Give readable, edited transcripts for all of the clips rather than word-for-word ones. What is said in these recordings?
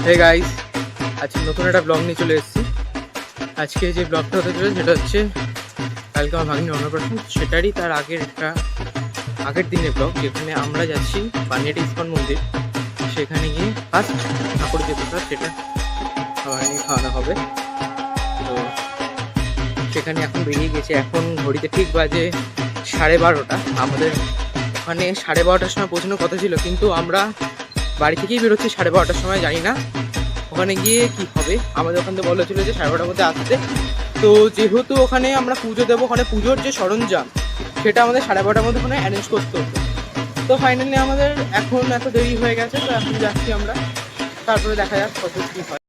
Hey guys, আজকে নতুন একটা ব্লগ নিয়ে চলে এসেছি। আজকে যে ব্লগটা হতে চলেছে সেটা হচ্ছে কালকে আমার ভাগ্নি অন্নপ্রাশন, সেটারই তার আগের দিনের ব্লগ, যেখানে আমরা যাচ্ছি বানিয়াটি ইস্কন মন্দির। সেখানে গিয়ে ফার্স্ট ঠাকুর যে প্রসাদ সেটা খাওয়ানো হবে। তো সেখানে এখন বেরিয়ে গেছে, এখন ঘড়িতে ঠিক বাজে 12:30। আমাদের ওখানে 12:30টার সময় পৌঁছানোর কথা ছিল, কিন্তু আমরা বাড়ি থেকেই বেরোচ্ছি 12:30টার সময়। জানি না ওখানে গিয়ে কি হবে। আমাদের ওখান থেকে বলেছিল যে 12:30টার মধ্যে আসতে। তো যেহেতু ওখানে আমরা পুজো দেবো, ওখানে পুজোর যে সরঞ্জাম সেটা আমাদের 12:30টার মধ্যে ওখানে অ্যারেঞ্জ করতে হতো। তো ফাইনালি আমাদের এখন এত দেরি হয়ে গেছে, তো এখন যাচ্ছি আমরা। তারপরে দেখা যাক কত কী হয়।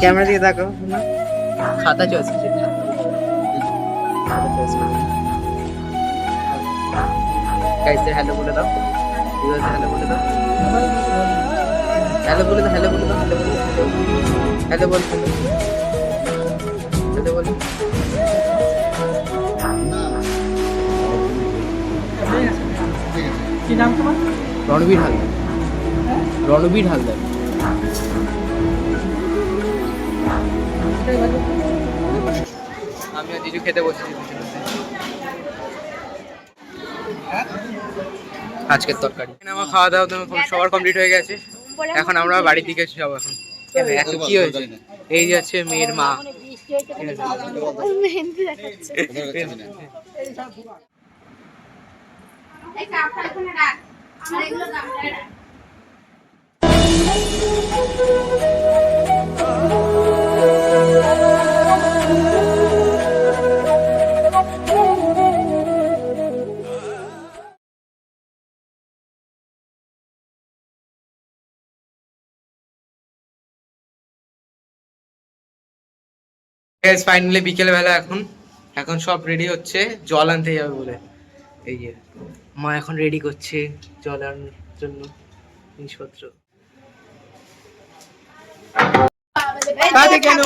ক্যামেরা দিকে দেখো না, খাতা চলছে। হ্যালো বলে দাও, হ্যালো বলে দাও, হ্যালো বলে দাও, হ্যালো বলে দাও, হ্যালো বল, হ্যালো বল। কি নাম তোমার? রণবীর হালদার। রণবীর হালদার। আমি আর জিজু খেতে বসেছি। আজকের তরকারি আমার খাওয়া দাওয়া সবার কমপ্লিট হয়ে গেছে। এখন আমরা বাড়ির দিকে যাবো। এখন এত কি হয়েছে? এই যাচ্ছে মেয়ের মা। ফাইনালি বিকেল বেলা এখন সব রেডি হচ্ছে জল আনতে যাবে বলে। এই যে মা এখন রেডি করছে জল আনার জন্য জিনিসপত্র। কেন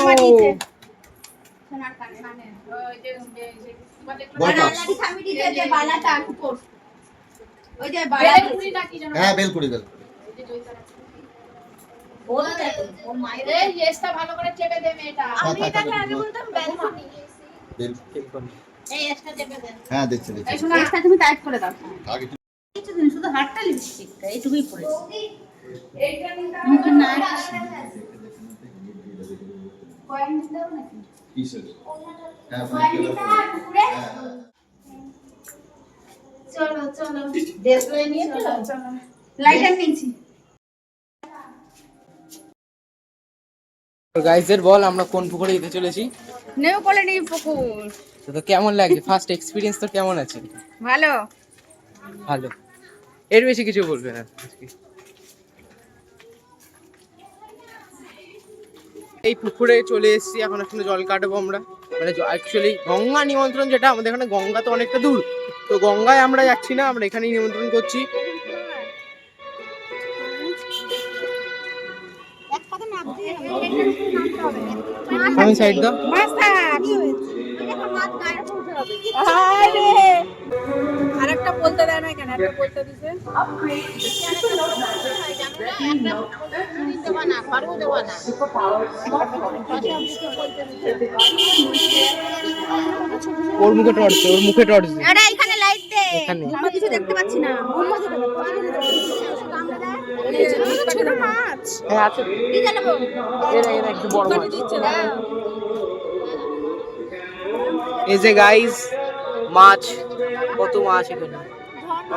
হ্যাঁ বেলকুড়ি বেল হ্যাঁ দেখছি তুমি টাইট করে দাও। শুধু হাতটা লিপস্টিকটা এইটুকুই পড়েছে। চলো চলো নিয়ে চলো লাইটার নিয়েছি। গাইজের বল আমরা কোন পুকুরে যেতে চলেছি? নেও কলোনি পুকুর। তো কেমন লাগছে? ফার্স্ট এক্সপিরিয়েন্স তো কেমন আছে? ভালো ভালো, এর বেশি কিছু বলবে না। এই পুকুরে চলে এসেছি, এখন এখানে জল কাটবো আমরা। মানে অ্যাকচুয়ালি গঙ্গা নিমন্ত্রণ, যেটা আমাদের এখানে গঙ্গা তো অনেকটা দূর, তো গঙ্গায় আমরা যাচ্ছি না, আমরা এখানেই নিমন্ত্রণ করছি। আমি সাইড দাও। আরেকটা বলতে দেয় না কেন? একটা বলতে দিছে ওর মুখে টর্চ, ওর মুখে টর্চ। এটা এখানে লাইট দে। এখানে আমরা কিছু দেখতে পাচ্ছি না। ছোট মাছ আছে। কি জানবো? এরা একটু বড় মাছ দিচ্ছে না। এই যে গাইস মাছ, কত মাছ এখানে,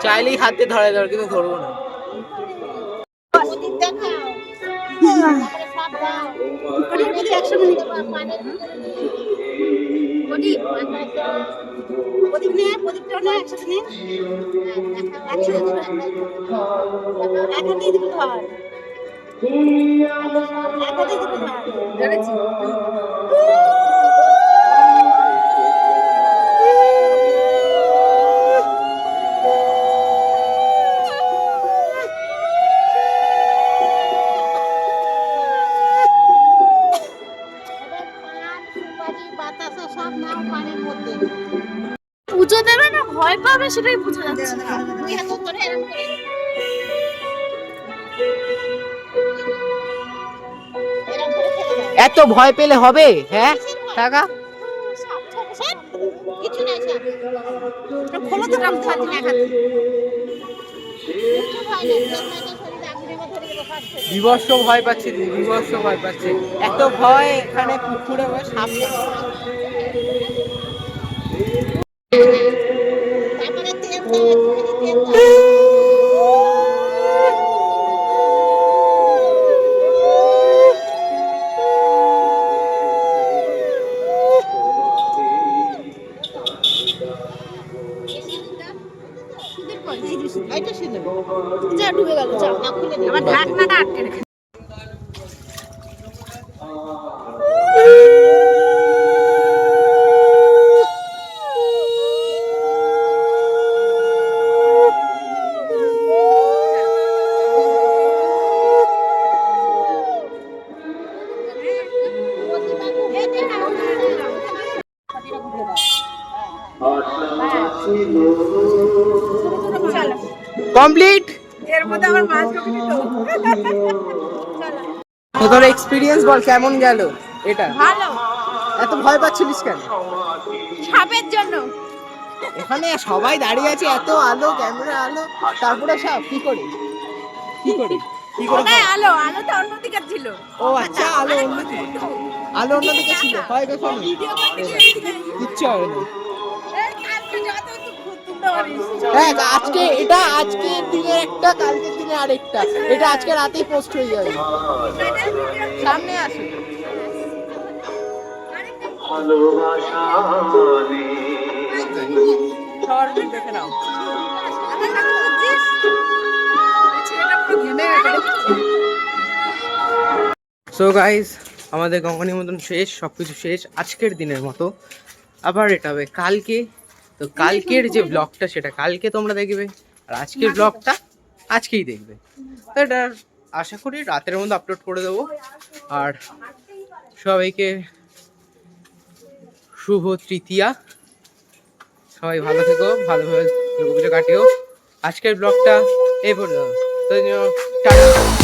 চাইলেই হাতে ধরে ধরে, কিন্তু ধরবো না। পুজো দেবে না ভয় পাবে সেটাই বোঝা যাচ্ছে না। দুই হাত করে এরকম করে এত ভয় পেলে হবে? হ্যাঁ টাকা কিছু নাই স্যার, খোলো তো কাম খাচ্ছি না খাচ্ছি বিভৎস ভয় পাচ্ছি, বিভৎস ভয় পাচ্ছি, এত ভয় এখানে পুকুরে সাপ। তারপরে তেল দাও, তেল দাও। ডুবে গেল, আমার ঢাকনাটা আটকে রেখে। কমপ্লিট। এর মধ্যে আমার মাছ ঢুকে তো তোর এক্সপিরিয়েন্স বল, কেমন গেল এটা? ভালো। এত ভয় পাচ্ছিলিস কেন? সাপের জন্য। এখানে সবাই দাঁড়িয়ে আছে, এত আলো, ক্যামেরা আলো, তারপরে সাপ কি করে কি করে কি করে ওটাই আলো, আলোটা অন্যদিকে ছিল। ও আচ্ছা, আলো অন্যদিকে, আলো অন্যদিকে ছিল, ভয় পেছো না? কিচ্ছু হবে না। হ্যাঁ, আজকে এটা আজকের দিনে একটা, কালকের দিনে আরেকটা, এটা আজকে রাতেই পোস্ট হয়ে যাবে। সামনে আসো। সবার দেখে নাও। সো গাইস, আমাদের গঙ্গা নিমন্ত্রণ শেষ, সবকিছু শেষ আজকের দিনের মতো। আবার এটা হবে কালকে। তো কালকের যে ব্লগটা সেটা কালকে তোমরা দেখবে, আর আজকের ব্লগটা আজকেই দেখবে। তো এটা আশা করি রাতের মধ্যে আপলোড করে দেবো। আর সবাইকে শুভ তৃতীয়া, সবাই ভালো থেকো, ভালোভাবে দুর্গাপুজো কাটিও। আজকের ব্লগটা এই পর্যন্ত। টাটা।